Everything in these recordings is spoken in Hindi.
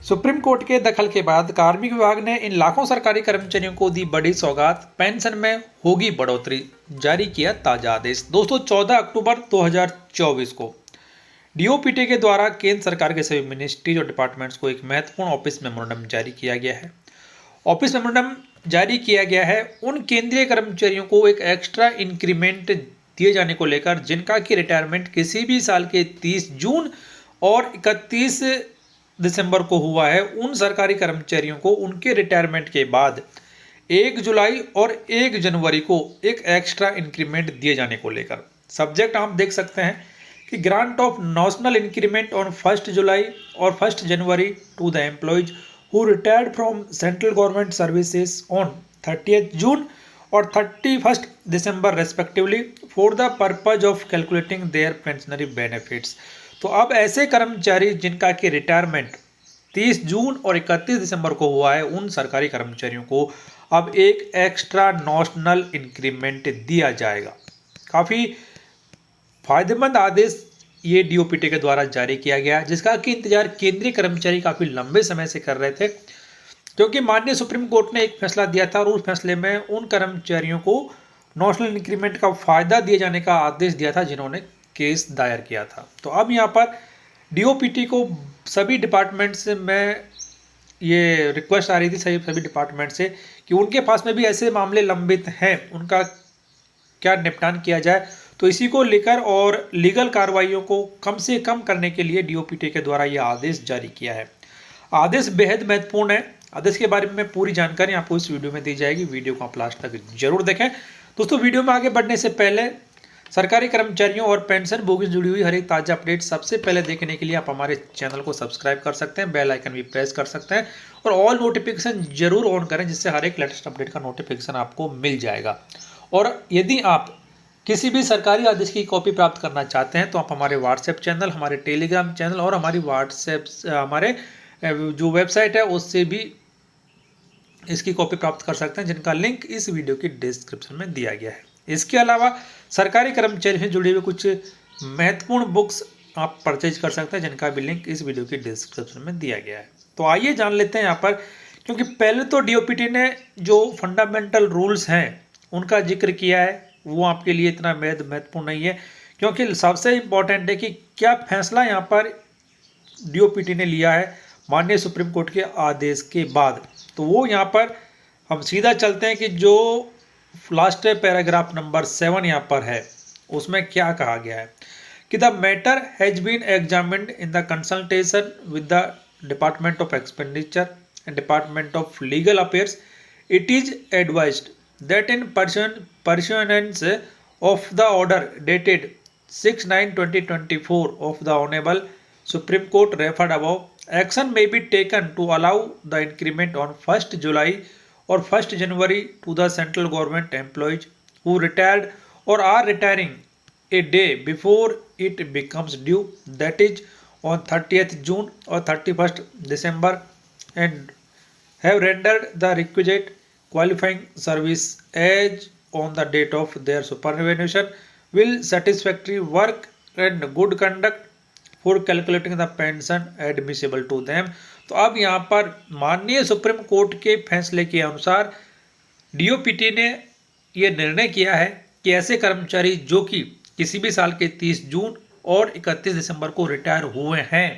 सुप्रीम कोर्ट के दखल के बाद कार्मिक विभाग ने इन लाखों सरकारी कर्मचारियों को दी बड़ी सौगात। पेंशन में होगी बढ़ोतरी, जारी किया ताजा आदेश। दोस्तों 14 अक्टूबर 2024 को डीओपीटी के द्वारा केंद्र सरकार के सभी मिनिस्ट्रीज और डिपार्टमेंट्स को एक महत्वपूर्ण ऑफिस मेमोरेंडम जारी किया गया है। ऑफिस मेमोरेंडम जारी किया गया है उन केंद्रीय कर्मचारियों को एक एक्स्ट्रा इंक्रीमेंट दिए जाने को लेकर जिनका की रिटायरमेंट किसी भी साल के 30 जून और 31 दिसंबर को हुआ है। उन सरकारी कर्मचारियों को उनके रिटायरमेंट के बाद 1 जुलाई और 1 जनवरी को एक एक्स्ट्रा इंक्रीमेंट दिए जाने को लेकर सब्जेक्ट आप देख सकते हैं कि grant of national increment on 1 July और 1 January to the employees who retired from central government services on 30th June और 31st December respectively for the purpose of calculating their pensionary benefits. तो अब ऐसे कर्मचारी जिनका कि रिटायरमेंट 30 जून और 31 दिसंबर को हुआ है, उन सरकारी कर्मचारियों को अब एक एक्स्ट्रा नेशनल इंक्रीमेंट दिया जाएगा। काफ़ी फायदेमंद आदेश ये डीओपीटी के द्वारा जारी किया गया, जिसका कि इंतजार केंद्रीय कर्मचारी काफ़ी लंबे समय से कर रहे थे, क्योंकि माननीय सुप्रीम कोर्ट ने एक फैसला दिया था और उस फैसले में उन कर्मचारियों को नेशनल इंक्रीमेंट का फायदा दिए जाने का आदेश दिया था जिन्होंने केस दायर किया था। तो अब यहाँ पर डीओपीटी को सभी डिपार्टमेंट से मैं ये रिक्वेस्ट आ रही थी सभी डिपार्टमेंट से कि उनके पास में भी ऐसे मामले लंबित हैं, उनका क्या निपटान किया जाए। तो इसी को लेकर और लीगल कार्रवाइयों को कम से कम करने के लिए डीओपीटी के द्वारा ये आदेश जारी किया है। आदेश बेहद महत्वपूर्ण है। आदेश के बारे में पूरी जानकारी आपको इस वीडियो में दी जाएगी। वीडियो को आप लास्ट तक जरूर देखें। दोस्तों वीडियो में आगे बढ़ने से पहले सरकारी कर्मचारियों और पेंशन भोगी से जुड़ी हुई हर एक ताज़ा अपडेट सबसे पहले देखने के लिए आप हमारे चैनल को सब्सक्राइब कर सकते हैं, बेल आइकन भी प्रेस कर सकते हैं और ऑल नोटिफिकेशन जरूर ऑन करें, जिससे हर एक लेटेस्ट अपडेट का नोटिफिकेशन आपको मिल जाएगा। और यदि आप किसी भी सरकारी आदेश की कॉपी प्राप्त करना चाहते हैं तो आप हमारे व्हाट्सएप चैनल, हमारे टेलीग्राम चैनल और हमारे जो वेबसाइट है उससे भी इसकी कॉपी प्राप्त कर सकते हैं, जिनका लिंक इस वीडियो की डिस्क्रिप्शन में दिया गया है। इसके अलावा सरकारी कर्मचारी से जुड़े हुए कुछ महत्वपूर्ण बुक्स आप परचेज कर सकते हैं, जिनका भी लिंक इस वीडियो की डिस्क्रिप्शन में दिया गया है। तो आइए जान लेते हैं यहाँ पर, क्योंकि पहले तो डीओपीटी ने जो फंडामेंटल रूल्स हैं उनका जिक्र किया है, वो आपके लिए इतना महत्वपूर्ण नहीं है, क्योंकि सबसे इम्पोर्टेंट है कि क्या फैसला यहाँ पर डीओपीटी ने लिया है माननीय सुप्रीम कोर्ट के आदेश के बाद। तो वो यहाँ पर हम सीधा चलते हैं कि जो लास्ट पैराग्राफ नंबर 7 यहाँ पर है, उसमें क्या कहा गया है कि the matter has been examined in the consultation with the department of expenditure and department of legal affairs. It is advised that in pursuance of the order dated 6/9/2024 of the honourable supreme court referred above, action may be taken to allow the increment on 1st July or 1st January to the central government employees who retired or are retiring a day before it becomes due, that is on 30th June or 31st December, and have rendered the requisite qualifying service as on the date of their superannuation, will satisfactory work and good conduct for calculating the pension admissible to them. तो अब यहाँ पर माननीय सुप्रीम कोर्ट के फैसले के अनुसार डीओपीटी ने ये निर्णय किया है कि ऐसे कर्मचारी जो कि किसी भी साल के 30 जून और 31 दिसंबर को रिटायर हुए हैं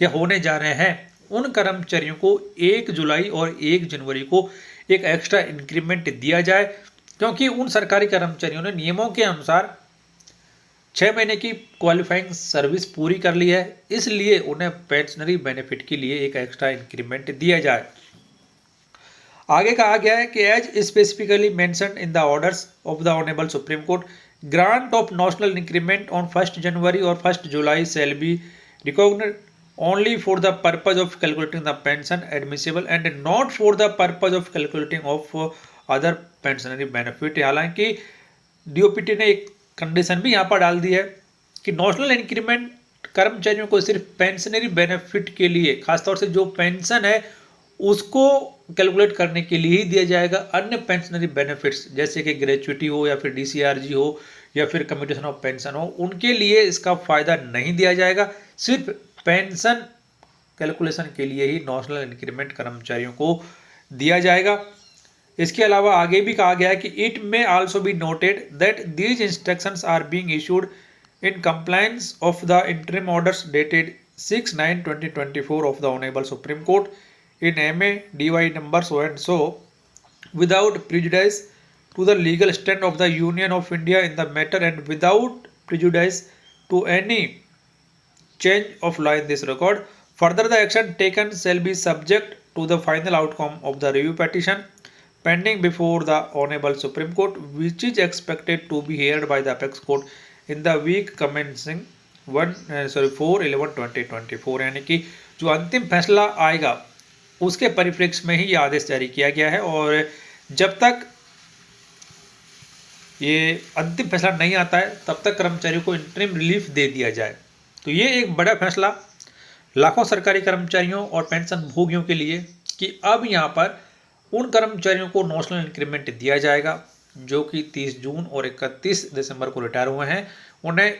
या होने जा रहे हैं, उन कर्मचारियों को 1 जुलाई और 1 जनवरी को एक एक्स्ट्रा इंक्रीमेंट दिया जाए, क्योंकि उन सरकारी कर्मचारियों ने नियमों के अनुसार 6 महीने की क्वालिफाइंग सर्विस पूरी कर ली है, इसलिए उन्हें पेंशनरी बेनिफिट के लिए एक एक्स्ट्रा इंक्रीमेंट दिया जाए। आगे कहा गया है कि as specifically mentioned in the orders of the honourable supreme court, grant of national increment on 1 January और 1 July shall be recognised only for the purpose of calculating the pension admissible and not for the purpose of calculating of other pensionary benefit. हालांकि डीओपीटी ने एक कंडीशन भी यहाँ पर डाल दी है कि नेशनल इंक्रीमेंट कर्मचारियों को सिर्फ पेंशनरी बेनिफिट के लिए, खासतौर से जो पेंशन है उसको कैलकुलेट करने के लिए ही दिया जाएगा। अन्य पेंशनरी बेनिफिट्स जैसे कि ग्रेच्युटी हो या फिर डीसीआरजी हो या फिर कम्यूटेशन ऑफ पेंशन हो, उनके लिए इसका फायदा नहीं दिया जाएगा। सिर्फ पेंशन कैलकुलेशन के लिए ही नेशनल इंक्रीमेंट कर्मचारियों को दिया जाएगा। इसके अलावा आगे भी कहा गया है कि it may also be noted that these instructions are being issued in compliance of the interim orders dated 6/9/2024 of the Honorable Supreme Court in MA DY number so and so without prejudice to the legal stand of the Union of India in the matter and without prejudice to any change of law in this record. Further, the action taken shall be subject to the final outcome of the review petition pending before the Honorable Supreme Court, which is expected to be heard by the apex court in the week commencing 4/11/2024। यानी कि जो अंतिम फैसला आएगा उसके परिप्रेक्ष्य में ही ये आदेश जारी किया गया है, और जब तक ये अंतिम फैसला नहीं आता है तब तक कर्मचारियों को इंटरिम रिलीफ दे दिया जाए। तो ये एक बड़ा फैसला लाखों सरकारी कर्मचारियों और पेंशन भोगियों के लिए कि अब यहाँ पर उन कर्मचारियों को नेशनल इंक्रीमेंट दिया जाएगा जो कि 30 जून और 31 दिसंबर को रिटायर हुए हैं। उन्हें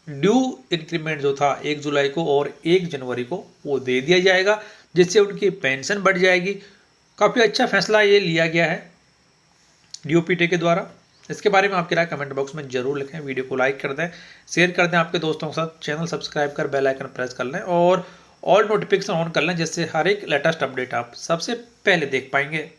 ड्यू इंक्रीमेंट जो था 1 जुलाई को और 1 जनवरी को वो दे दिया जाएगा, जिससे उनकी पेंशन बढ़ जाएगी। काफ़ी अच्छा फैसला ये लिया गया है DOPT के द्वारा। इसके बारे में आपकी राय कमेंट बॉक्स में जरूर लिखें। वीडियो को लाइक कर दें, शेयर कर दें आपके दोस्तों के साथ, चैनल सब्सक्राइब कर बेल आइकन प्रेस कर लें और ऑल नोटिफिकेशन ऑन कर लें, जिससे हर एक लेटेस्ट अपडेट आप सबसे पहले देख पाएंगे।